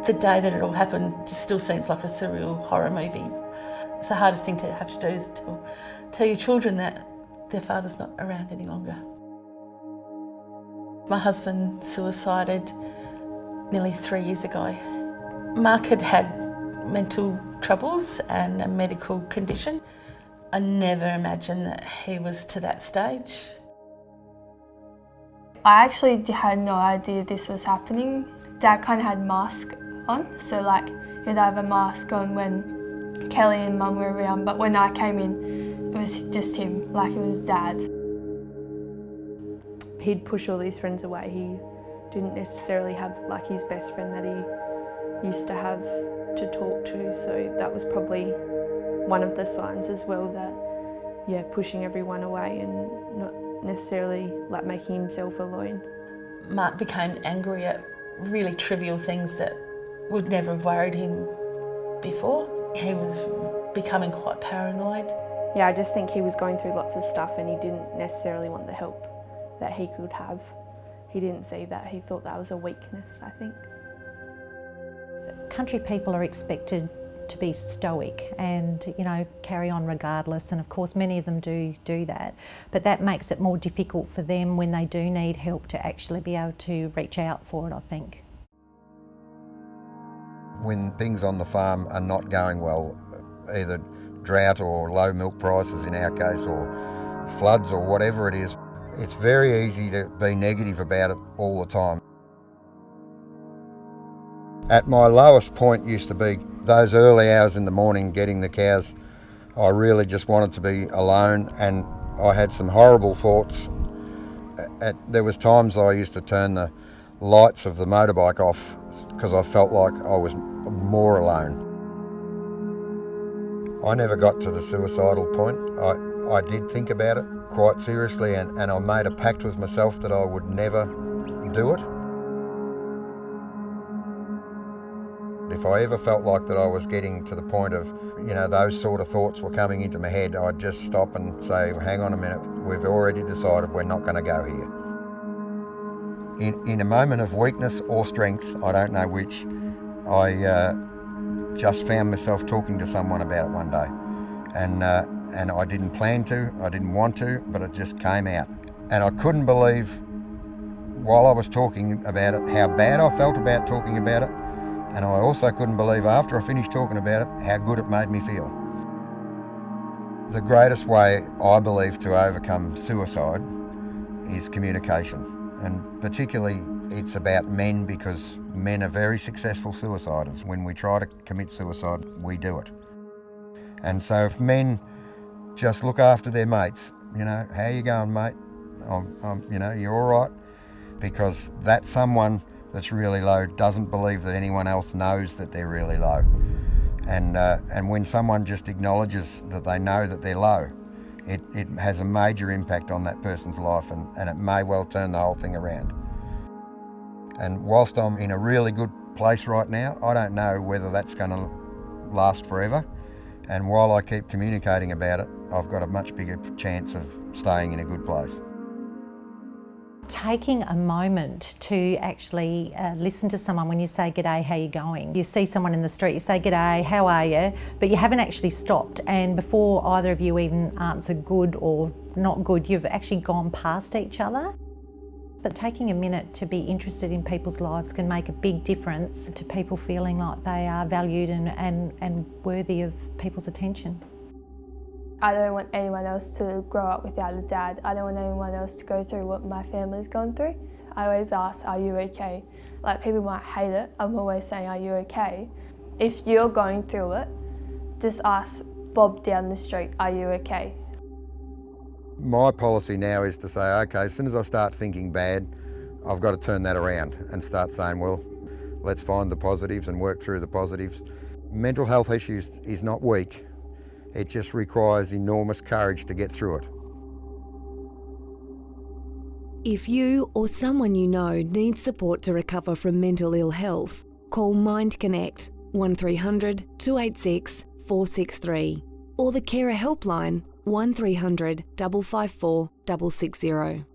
The day that it all happened just still seems like a surreal horror movie. It's the hardest thing to have to do is tell your children that their father's not around any longer. My husband suicided nearly 3 years ago. Mark had mental troubles and a medical condition. I never imagined that he was to that stage. I actually had no idea this was happening. Dad kind of had mask on, so like he'd have a mask on when Kelly and Mum were around, but when I came in, it was just him, like it was Dad. He'd push all these friends away. He didn't necessarily have like his best friend that he used to have to talk to, so that was probably one of the signs as well that, yeah, pushing everyone away and not necessarily like making himself alone. Mark became angry at really trivial things that would never have worried him before. He was becoming quite paranoid. Yeah, I just think he was going through lots of stuff and he didn't necessarily want the help that he could have. He didn't see that, he thought that was a weakness, I think. Country people are expected to be stoic and, you know, carry on regardless, and of course many of them do that, but that makes it more difficult for them when they do need help to actually be able to reach out for it, I think. When things on the farm are not going well, either drought or low milk prices in our case, or floods or whatever it is, it's very easy to be negative about it all the time. At my lowest point used to be those early hours in the morning getting the cows. I really just wanted to be alone, and I had some horrible thoughts. There was times I used to turn the lights of the motorbike off because I felt like I was more alone. I never got to the suicidal point. I did think about it quite seriously, and I made a pact with myself that I would never do it. If I ever felt like that I was getting to the point of, you know, those sort of thoughts were coming into my head, I'd just stop and say, hang on a minute, we've already decided we're not going to go here. In a moment of weakness or strength, I don't know which, I just found myself talking to someone about it one day. And I didn't plan to, I didn't want to, but it just came out. And I couldn't believe, while I was talking about it, how bad I felt about talking about it. And I also couldn't believe after I finished talking about it, how good it made me feel. The greatest way, I believe, to overcome suicide is communication. And particularly it's about men, because men are very successful suiciders. When we try to commit suicide, we do it. And so if men just look after their mates, you know, how you going, mate? You know, you're all right? Because that someone that's really low doesn't believe that anyone else knows that they're really low. And when someone just acknowledges that they know that they're low, it has a major impact on that person's life, and it may well turn the whole thing around. And whilst I'm in a really good place right now, I don't know whether that's going to last forever. And while I keep communicating about it, I've got a much bigger chance of staying in a good place. Taking a moment to actually listen to someone when you say, "G'day, how you going?" You see someone in the street, you say, "G'day, how are you?" But you haven't actually stopped, and before either of you even answer good or not good, you've actually gone past each other. But taking a minute to be interested in people's lives can make a big difference to people feeling like they are valued and worthy of people's attention. I don't want anyone else to grow up without a dad. I don't want anyone else to go through what my family's gone through. I always ask, are you okay? Like, people might hate it, I'm always saying, are you okay? If you're going through it, just ask Bob down the street, are you okay? My policy now is to say, okay, as soon as I start thinking bad, I've got to turn that around and start saying, well, let's find the positives and work through the positives. Mental health issues is not weak. It just requires enormous courage to get through it. If you or someone you know needs support to recover from mental ill health, call Mind Connect 1300 286 463 or the Carer Helpline 1300 554 660.